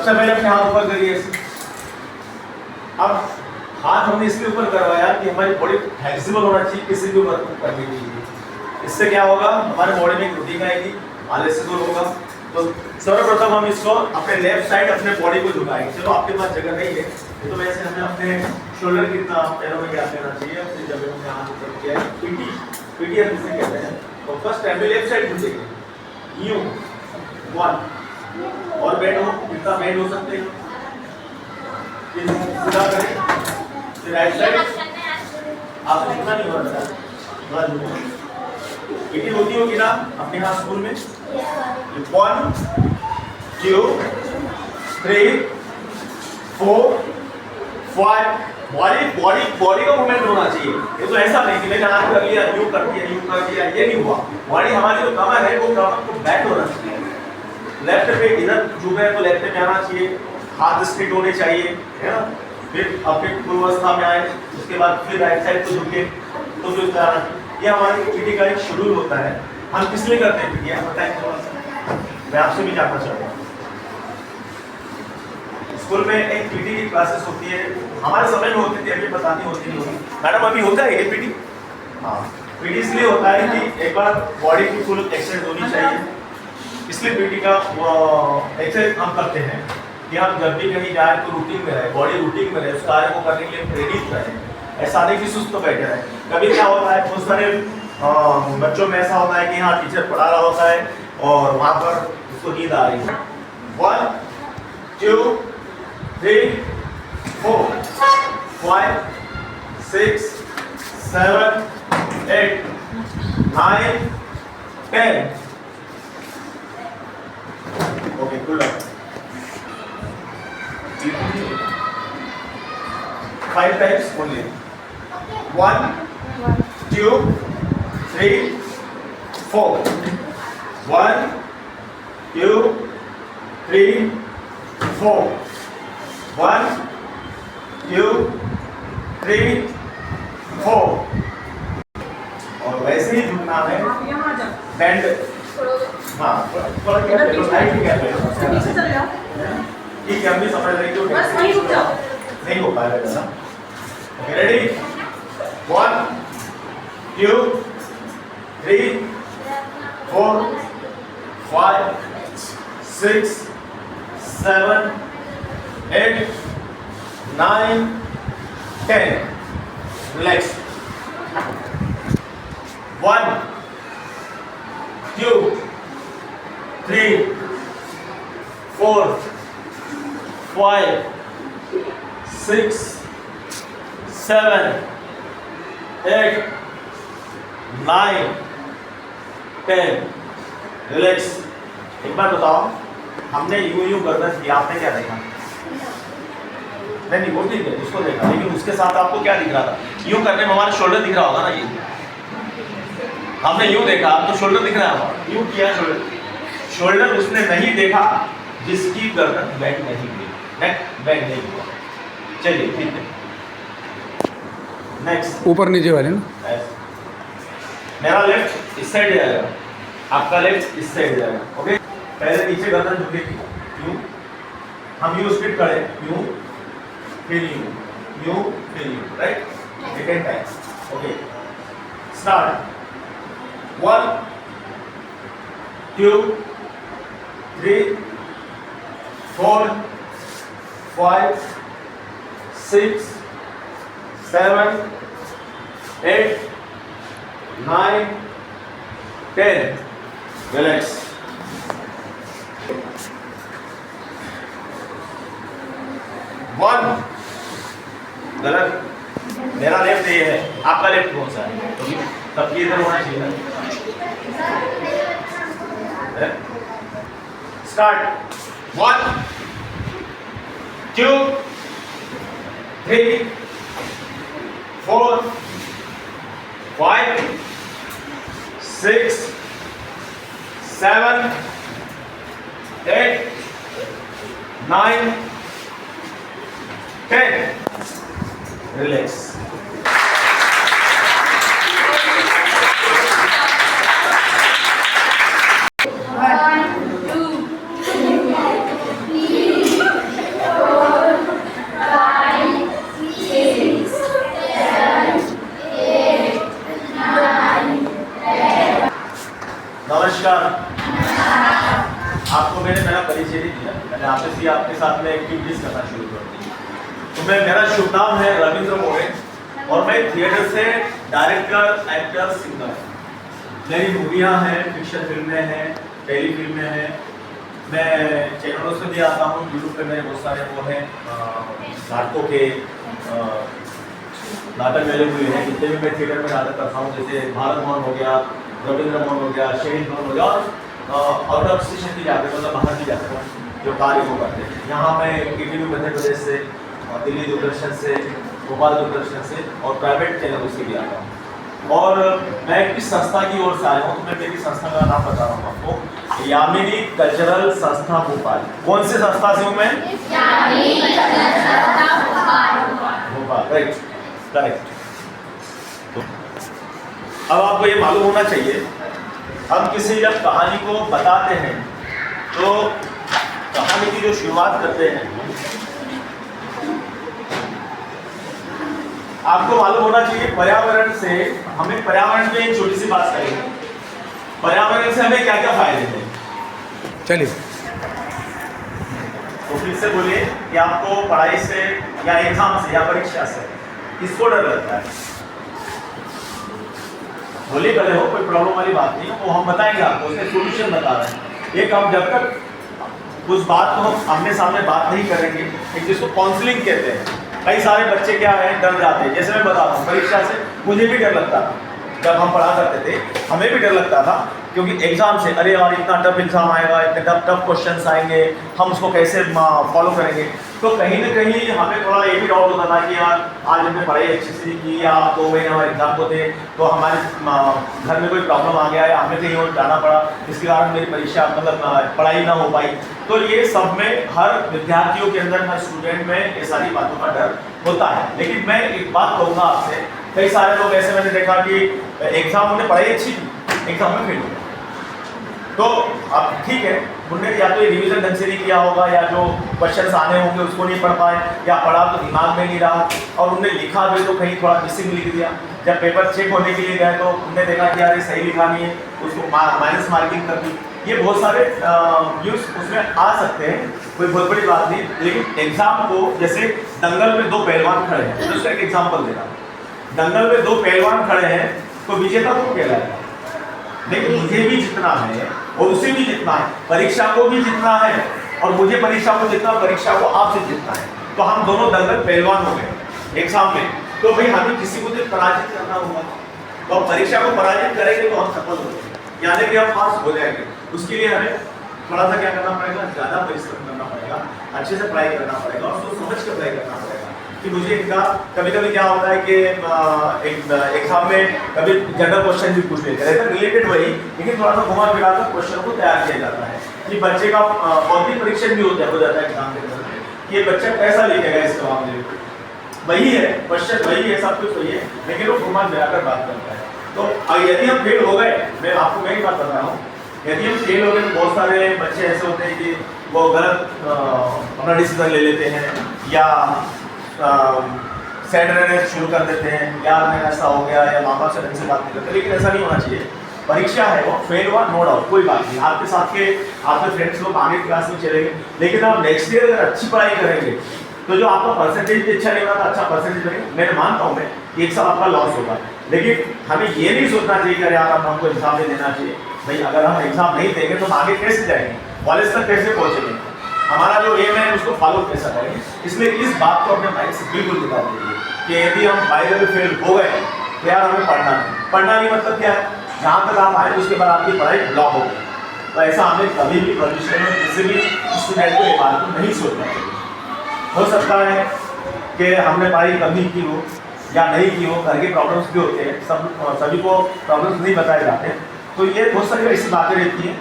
सबसे पहले अपने हाथ ऊपर करिए। अब हाथ हमने इसलिए ऊपर करवाया कि हमारी बॉडी फ्लेक्सिबल होना चाहिए किसी भी वर्क को करने के लिए। इससे क्या होगा, हमारे बॉडी में एक रूटीन आएगी, आलस्य दूर होगा। तो सर्वप्रथम हम इसको अपने लेफ्ट साइड अपने बॉडी को झुकाएंगे। चलो आपके पास जगह नहीं है तो वैसे हमें अपने शोल्डर कितना पैरों में गैप लेना चाहिए, अपनी जगह में हाथ ऊपर किया है, पीटी हम इसे कहते हैं। तो फर्स्ट टाइम में लेफ्ट साइड झुकेंगे, यूं 1 और बेंड हो, कितना बेंड हो सकते हैं, सीधा करें। फिर राइट साइड आप कितना नहीं हो रहा है, पीटी होती होगी ना अपने हाथ स्कूल में। 1 2 3 4 5 बॉडी का मूवमेंट होना चाहिए। ये तो ऐसा नहीं कि मैंने हाथ कर लिया, यूं कर दिया, यूं कर दिया, ये नहीं हुआ। बॉडी हमारी जो कमर है वो कमर को बैक होना चाहिए। लेफ्ट पे इधर झुके हैं तो लेफ्ट पे आना चाहिए, हाथ स्ट्रेट होने चाहिए, है ना। फिर अपने पूर्वावस्था में आए, उसके बाद फिर राइट साइड को झुके तो फिर उधर आना चाहिए। ये हमारे पीटी का एक शेड्यूल होता है। हम किस लिए करते हैं पीटी, आप बताएं थोड़ा सा, मैं आपसे भी जानना चाहता हूँ। स्कूल में एक पीटी की क्लासेस होती है, हमारे समय में होती थी, अभी पता नहीं होती नहीं होती। मैडम अभी होता है ये पीटी? हाँ, पीटी इसलिए होता है कि एक बार बॉडी की फुल एक्सरसाइज होनी चाहिए, इसलिए पीटी का एक्सरसाइज हम करते हैं कि हम जब भी कहीं जाए तो रूटीन में रहे, बॉडी रूटीन में रहे, उस कार्य को करने के लिए प्रेरित रहे, ऐसा नहीं कि सुस्त तो बैठे रहे। कभी क्या होता है, बहुत सारे बच्चों में ऐसा होता है कि हाँ टीचर पढ़ा रहा होता है और वहाँ पर उसको नींद आ रही है। 1 2 3 4 5 6 7 8 9 10 okay, good luck. 5 times only. 1 2 3 4 1 2 3 4 1 2 3 4 और वैसे ही झुकना है, बैंड। हाँ, थोड़ा क्या है, लाइट क्या है, ठीक है, हम भी समझ रहे हैं, बस वहीं रुक जाओ, नहीं हो पाएगा ना। Okay, ready? 1 2 3 4 5 6 7 8 9 10 रिलैक्स। 1 2 3 4 5 6 7 8 9 10 रिलैक्स। एक बार बताओ, हमने यूं गर्दन किया, आपने क्या देखा? नहीं, वो ठीक है, उसको देखा, लेकिन उसके साथ आपको क्या दिख रहा था? यूं करने में हमारा शोल्डर दिख रहा होगा ना, ये हमने यूं देखा तो शोल्डर दिख रहा है, यूं किया शोल्डर उसने नहीं देखा जिसकी गर्दन बेंड नहीं हुई, नेक बेंड नहीं हुआ। चलिए ठीक है, नेक्स्ट। ऊपर नीचे वाले ना, मेरा लेफ्ट इस साइड जाएगा, आपका लेफ्ट इस साइड जाएगा। ओके, पहले नीचे गर्दन झुकेगी, यूं, हम यूं स्ट्रेट करें, यूं फिर यूं फिर यूं, right? Second time. Okay, start. 1 2 3 4 5 6 7 8 9 10 relax. 1 गलत, मेरा लेफ्ट ये है, आपका लेफ्ट कौन सा है? तो सबकी इधर होना चाहिए। स्टार्ट। 1 2 3 4 5 6 7 8 9 10 रिलैक्स। तो मेरा शुभ नाम है रविंद्र मोरे और मैं थिएटर से डायरेक्टर, एक्टर, सिंगर। मेरी मूवियाँ हैं, फिक्शन फिल्में हैं, टेली फिल्में हैं। मैं चैनलों से भी आता हूँ, यूट्यूब पे मेरे बहुत सारे वो हैं नाटकों के नाटक मेरे हुए हैं। जितने भी मैं थिएटर में नाटक करता हूँ, जैसे भारत भवन हो गया, रविंद्र भवन हो गया, शहीद भवन हो गया, और आउट ऑफ स्टेशन भी जाते, मतलब बाहर भी जाते हैं जो कार्य वो करते हैं। यहाँ मैं ईटीवी मध्य प्रदेश से, दिल्ली दूरदर्शन से, भोपाल दूरदर्शन से और प्राइवेट चैनलों से भी आता हूँ। और मैं किस संस्था की ओर से आया हूँ, तो मैं मेरी संस्था का नाम बता रहा हूँ आपको, यामिनी कल्चरल संस्था भोपाल। कौन सी संस्था से हूँ मैं? यामिनी कल्चरल संस्था भोपाल। Right, correct. अब आपको ये मालूम होना चाहिए, हम किसी जब कहानी को बताते हैं तो कहानी की जो शुरुआत करते हैं, आपको मालूम होना चाहिए पर्यावरण से। हमें पर्यावरण पे एक छोटी सी बात करेंगे, पर्यावरण से हमें क्या क्या फायदे हैं। चलिए तो फिर से बोलिए कि आपको पढ़ाई से या एग्जाम से या परीक्षा से किसको डर लगता है? बोलिए, गले हो, कोई प्रॉब्लम वाली बात नहीं है, वो हम बताएंगे आपको, उसके सोल्यूशन बता रहे हैं। एक हम जब तक उस बात को हम आमने सामने बात नहीं करेंगे, एक जिसको काउंसलिंग कहते हैं। कई सारे बच्चे क्या है, डर जाते हैं। जैसे मैं बता रहा हूँ, परीक्षा से मुझे भी डर लगता था। जब हम पढ़ा करते थे हमें भी डर लगता था, क्योंकि एग्जाम से अरे यार इतना टफ एग्जाम आएगा, इतने टफ क्वेश्चंस आएंगे, हम उसको कैसे फॉलो करेंगे। तो कहीं ना कहीं हमें थोड़ा ये भी डाउट होता था कि यार आज हमने पढ़ाई अच्छे से की, या 2 महीने हमारे एग्जाम को थे, तो हमारे घर में कोई प्रॉब्लम आ गया या हमें कहीं और जाना पड़ा, इसके कारण मेरी परीक्षा मतलब पढ़ाई ना हो पाई। तो ये सब में हर विद्यार्थियों के अंदर, हर स्टूडेंट में ये सारी बातों का डर होता है। लेकिन मैं एक बात कहूँगा आपसे, कई सारे लोग ऐसे मैंने देखा कि एग्जाम उन्हें पढ़ाई अच्छी की, एग्जाम में फेल हो गया। तो अब ठीक है, उन्होंने या तो रिवीजन ढंग से नहीं किया होगा, या जो क्वेश्चंस आने होंगे उसको नहीं पढ़ पाए, या पढ़ा तो दिमाग में नहीं रहा, और उन्होंने लिखा भी तो कहीं थोड़ा मिसिंग लिख दिया। जब पेपर चेक होने के लिए गए तो उन्होंने देखा कि यार ये सही लिखा नहीं है, उसको माइनस मार्किंग कर दी। ये बहुत सारे व्यूज उसमें आ सकते हैं, कोई बहुत बड़ी बात नहीं। लेकिन एग्जाम को, जैसे दंगल में 2 पहलवान खड़े हैं, तो उसका एक एग्जाम्पल देना। दंगल में 2 पहलवान खड़े हैं तो विजेता कौन कहलाएगा? लेकिन मुझे भी जितना है और उसे भी जितना है, परीक्षा को भी जितना है और मुझे परीक्षा को जितना, परीक्षा को आपसे जितना है, तो हम दोनों दंगल पहलवान हो गए एग्जाम में। तो भाई हमें किसी को तो पराजित करना होगा, तो परीक्षा को पराजित करेंगे तो हम सफल होंगे, यानी कि हम पास हो जाएंगे। उसके लिए हमें थोड़ा सा क्या करना पड़ेगा, ज़्यादा परिश्रम करना पड़ेगा, अच्छे से पढ़ाई करना पड़ेगा और सोच समझ कर पढ़ाई करना पड़ेगा। कि मुझे इनका कभी कभी क्या होता है कि एग्जाम में कभी जनरल क्वेश्चन भी पूछ लेते हैं, रिलेटेड वही, लेकिन थोड़ा सा घुमा फिरा कर क्वेश्चन को तैयार किया जाता है कि बच्चे का बौद्धिक परीक्षण भी हो जाता है एग्जाम के अंदर कि बच्चा कैसा लिखेगा इस जवाब में। वही है क्वेश्चन, वही है, सब कुछ वही है, लेकिन वो घुमा फिरा कर बात करता है। तो यदि हम फेल हो गए, मैं आपको वही बात बता रहा हूँ, यदि हम फेल हो गए तो बहुत सारे बच्चे ऐसे होते हैं कि वो गलत अपना डिसीजन ले लेते हैं, या सैड रहने शुरू कर देते हैं, यार मेरा ऐसा हो गया, या माँ बाप से ढंग से बात नहीं करते। लेकिन ऐसा नहीं होना चाहिए। परीक्षा है, वो फेल हुआ नो डाउट, कोई बात नहीं, आपके साथ के आपके फ्रेंड्स लोग आगे क्लास में चलेंगे। लेकिन आप नेक्स्ट ईयर अगर अच्छी पढ़ाई करेंगे तो जो आपका परसेंटेज भी अच्छा नहीं होगा, अच्छा परसेंटेज बनेगा, मैं मानता हूँ मैं एक साल आपका लॉस होगा। लेकिन हमें ये नहीं सोचना चाहिए कि यार अब हमको एग्जाम नहीं देना चाहिए। भाई अगर हम एग्जाम नहीं देंगे तो हम आगे कैसे जाएंगे, कॉलेज तक कैसे पहुँचेंगे, हमारा जो एम है उसको फॉलो कैसे करेंगे। इसलिए इस बात को अपने माइंड से बिल्कुल निकाल दीजिए कि यदि हम बाय द वे फेल हो गए तो यार हमें पढ़ना नहीं मतलब क्या है, जहाँ तक आप आए उसके बाद आपकी पढ़ाई ब्लॉक हो गई। तो ऐसा हमें कभी भी भविष्य में किसी भी स्टूडेंट को ये बात को नहीं सोचना चाहिए। हो सकता है कि हमने पढ़ाई कभी की हो या नहीं की हो, घर के प्रॉब्लम्स भी होते हैं, सभी को प्रॉब्लम्स नहीं बताए जाते, तो ये बहुत सारी ऐसी बातें रहती हैं।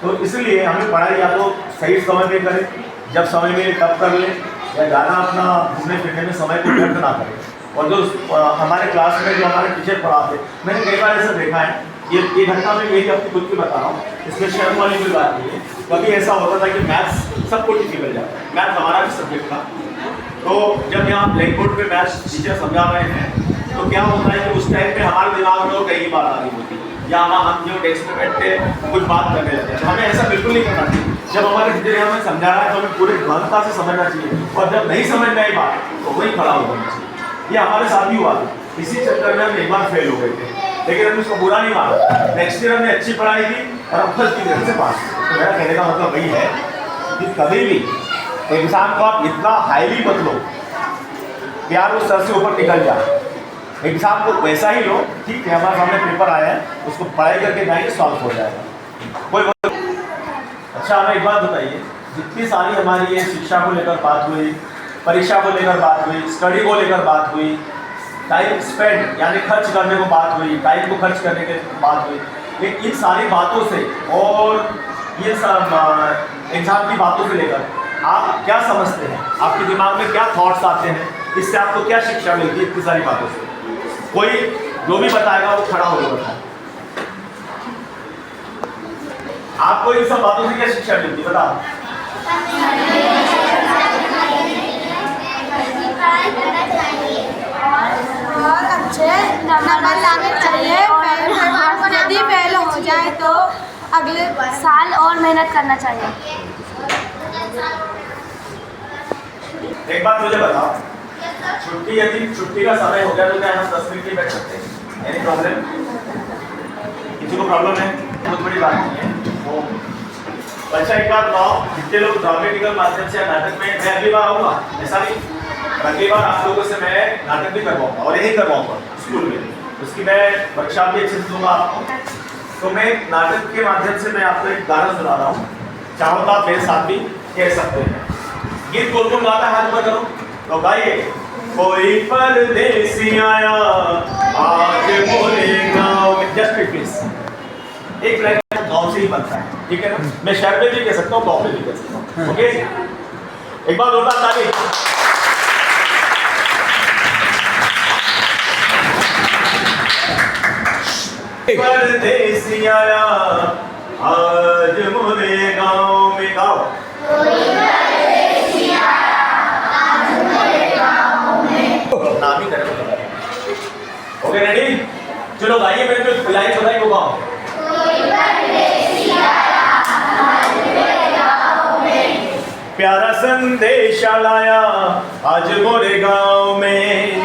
तो इसलिए हमें पढ़ाई या तो सही समय में करें, जब समय मिले तब कर लें, या ज़्यादा अपना घूमने फिरने में समय को व्यर्थ ना करें। और जो हमारे क्लास में जो हमारे टीचर पढ़ाते, मैंने कई बार ऐसा देखा है, ये घटना में मेरी अपनी खुद की बता रहा हूँ, इसमें शर्म वाली कोई बात नहीं है। कभी ऐसा होता था कि मैथ्स सबको डिफिकल्ट जाता है, मैथ हमारा भी सब्जेक्ट था। तो जब यहाँ ब्लैक बोर्ड पे मैथ्स टीचर समझा रहे हैं तो क्या होता है कि उस टाइम पे हमारे दिमाग में और कई बात आ रही होती है, या हम जो डेस्क पे बैठते कुछ बात करने लगते हैं। हमें ऐसा बिल्कुल नहीं करना चाहिए। जब हमारे टीचर हमें समझा रहा है तो हमें पूरे गहनता से समझना चाहिए, और जब नहीं समझ में आई बात तो वही खड़ा हो जाना चाहिए। ये हमारे साथ भी हुआ, इसी चक्कर में हम एक बार फेल हो गए थे, लेकिन हमने उसको बुरा नहीं माना। नेक्स्ट ईयर हमने अच्छी पढ़ाई की और हम फर्स्ट डिवीजन से पास। तो मेरा कहने का मतलब वही है कि कभी भी एग्जाम को आप इतना हाईली मत लो कि यार वो सर से ऊपर निकल जाए। एग्जाम को वैसा ही लो, ठीक है हमारे सामने पेपर आया है, उसको पढ़ाई करके जाएंगे, सॉल्व हो जाएगा, कोई बात। अच्छा हमें एक बात बताइए, जितनी सारी हमारी ये शिक्षा को लेकर बात हुई, परीक्षा को लेकर बात हुई, स्टडी को लेकर बात हुई, टाइम स्पेंड यानी खर्च करने को बात हुई, टाइम को खर्च करने की बात हुई, लेकिन इन सारी बातों से और ये सब एग्जाम की बातों से लेकर आप क्या समझते हैं, आपके दिमाग में क्या थॉट्स आते हैं, इससे आपको क्या शिक्षा मिलती है इतनी सारी बातों से? कोई जो भी बताएगा वो खड़ा होकर बताए, आपको इन सब बातों से क्या शिक्षा मिलती है बताओ। और अच्छे नंबर लाने चाहिए, यदि फेल हो जाए तो अगले साल और मेहनत करना चाहिए। एक बात मुझे बताओ, छुट्टी यदि छुट्टी का समय हो गया तो क्या हम 10 मिनट के बैठ सकते हैं? Any problem? किसी को प्रॉब्लम है? बहुत बड़ी बात नहीं है वो। अच्छा एक बात बताओ, जितने लोग ड्रामेटिकल माध्यम से नाटक में, मैं अगली बार आऊँगा, ऐसा नहीं, अगली बार आप लोगों से मैं नाटक भी करवाऊंगा और यही करवाऊंगा स्कूल में, उसकी मैं वर्कशॉप भी अच्छे से दूंगा आपको। तो मैं नाटक के माध्यम से मैं आपको एक गाना सुना रहा हूँ, चाहो तो आप मेरे साथ भी कह सकते हैं। गीत कौन कौन गाता है हाथ ऊपर करो तो गाइए। कोई परदेसी आया आज मोरे गाँव में, जस्ट प्लीज एक लाइन गाँव से ही बनता है, ठीक है ना? मैं शहर में भी कह सकता हूँ, गाँव में भी कह सकता हूँ, ओके? एक बार जोरदार ताली। परदेसी आया आज मोरे गाँव में, गाओ। नाम ही करें ओके रेडी? चलो गाइए, मेरे को लाइन बताइए वो गाओ। प्यारा संदेशा लाया आज मोरे गाँव में,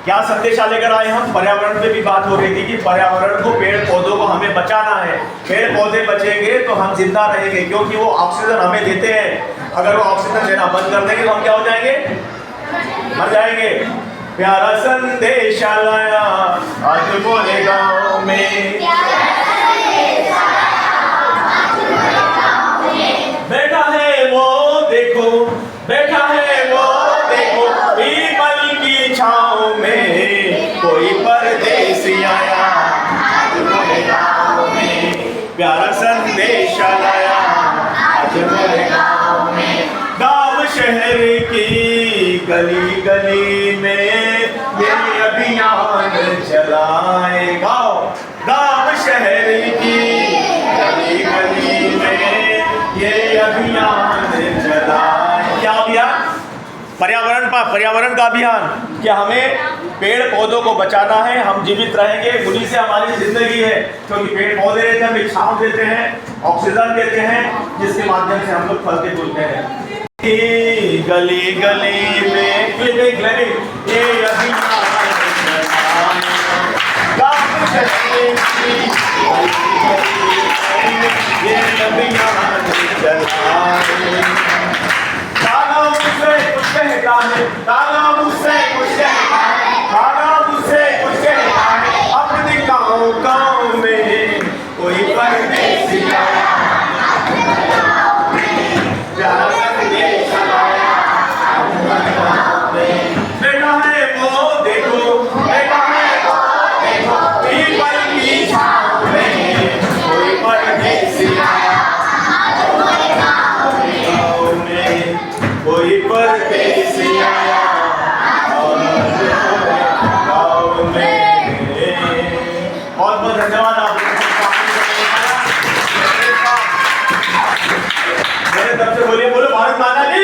क्या संदेशा लेकर आए हम? पर्यावरण पे भी बात हो रही थी कि पर्यावरण को, पेड़ पौधों को हमें बचाना है। पेड़ पौधे बचेंगे तो हम जिंदा रहेंगे, क्योंकि वो ऑक्सीजन हमें देते हैं। अगर वो ऑक्सीजन देना बंद कर देंगे तो हम क्या हो जाएंगे? मर जाएंगे। प्यारा संदेशा लाया आज मोरे गाँव में, बैठा है वो देखो, बैठा है वो देखो, पीपल की छाँव में कोई परदेसी आया आज मोरे गाँव में, प्यारा संदेशा लाया आज मोरे गाँव में। गाँव शहर की गली गली में ये अभियान चलाए, गाँव शहर की गली गली में ये अभियान चलाए। क्या अभियान? पर्यावरण का अभियान। क्या हमें पेड़ पौधों को बचाना है, हम जीवित रहेंगे, उन्हीं से हमारी जिंदगी है, क्योंकि पेड़ पौधे रहते हैं, हमें छांव देते हैं, ऑक्सीजन देते हैं, जिसके माध्यम से हम लोग फलते फूलते हैं। गली गली में ये अभियान ताला मुझसे कुछ कहता है, ताला मुझसे कुछ कहता है, ताला मुझसे कुछ कहता है, अपने गाँव गाँव में कोई परदेसी आया, प्यारा संदेशा लाया बेटा है वो देखो, बेटा है वो देखो, पीपल की छाँव में कोई परदेसी आया, कोई परदेसी आया गाँव में। बहुत बहुत धन्यवाद आप मेरे तरफ से बोलिए, बोलो भारत माता की